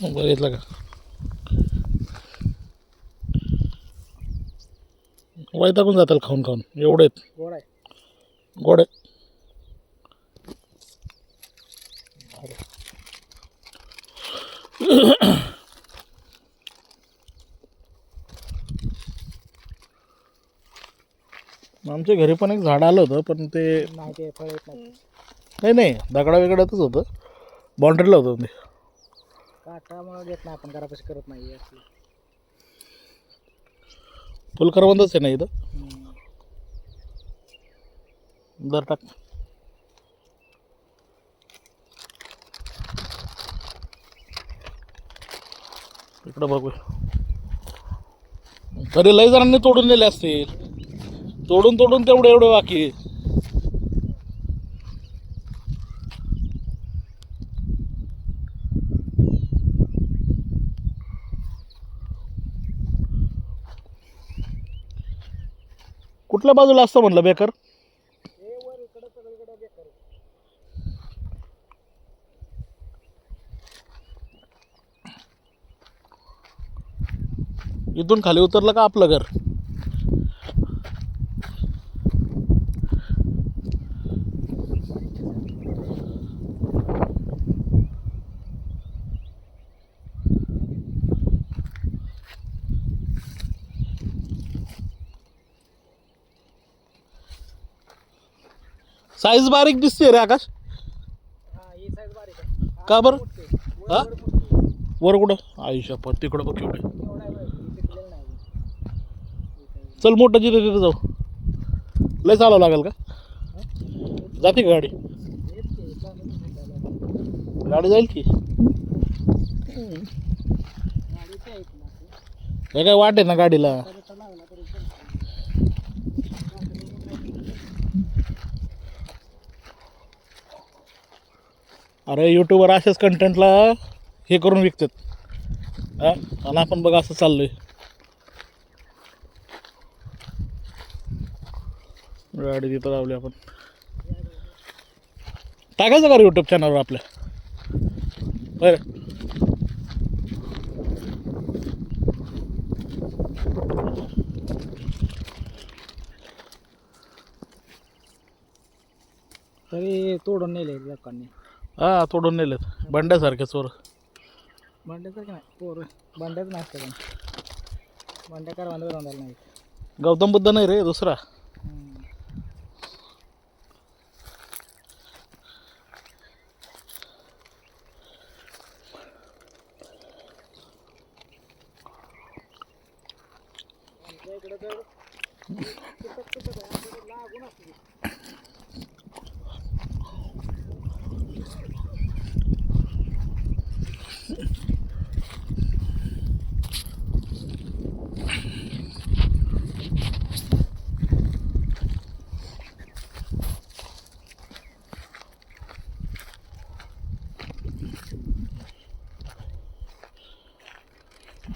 बघितलं का? वैतागून जाताल खाऊन खाऊन, एवढे आहेत. गोड आहे. गोड आहे. आमच्या घरी पण एक झाड आलं होतं, पण ते नाही ते फळ येत नाही. नाही नाही दगडा वेगळ्यातच होतं, बाउंड्रीला होतं ते. काटामुळे देत नाही आपण, घरापाशी करत नाही असली. फुल करवंदच आहे ना इथं. हम्म. दर टाक. इकडं बघूया. तरी लय जणांनी तोडून नेले असतील, तोडून तोडून तेवढे एवढे बाकी आहे. कुठल्या बाजूला असतं म्हणलं बेकर? हे वर इकडं सगळीकडे बेकार आहे. इथून खाली उतरलं का आपलं घर? साईज बारीक दिसते रे आकाश. हा ही साईज बारीक आहे. हा का बरं? मोठी आहे. हा? वर मोठी आहे. वर कुठं? आयुष्य पण तिकडं बघ एवढे. एवढा आहे बघ, ही पिकलेलं नाही अजून. ही size. चल मोठं जिथे तिथे जाऊ. लय चालावं लागेल का? हा? जाते का गाडी? हेच की, चांगलं दिसायला. गाडी जाईल की. गाडीचं आहे इथलं असं. हे काय वाट आहे ना गाडीला. रस्ता लागला तरी चालतं. अरे यूट्यूबवर अशाच कंटेंटला हे करून विकतात. हा आणि आपण बघा असं चाललोय. गाडी तिथं लावली आपण. टाकायचं का यूट्यूब चॅनलवर आपल्या? बरं. तरी तोडून नेले लोकांनी. हा तोडून नेलेत बंड्यासारखे चोर. भांड्याचं नाही पोर, भांड्याच नाही असतं पण. भांड्या करवांदा बिरवांदाला नाही. गौतम बुद्ध नाही रे, दुसरा. हम्म. आमच्या इकडं तर तुटक तुटक आहे, आमच्या इकडं लागून असते.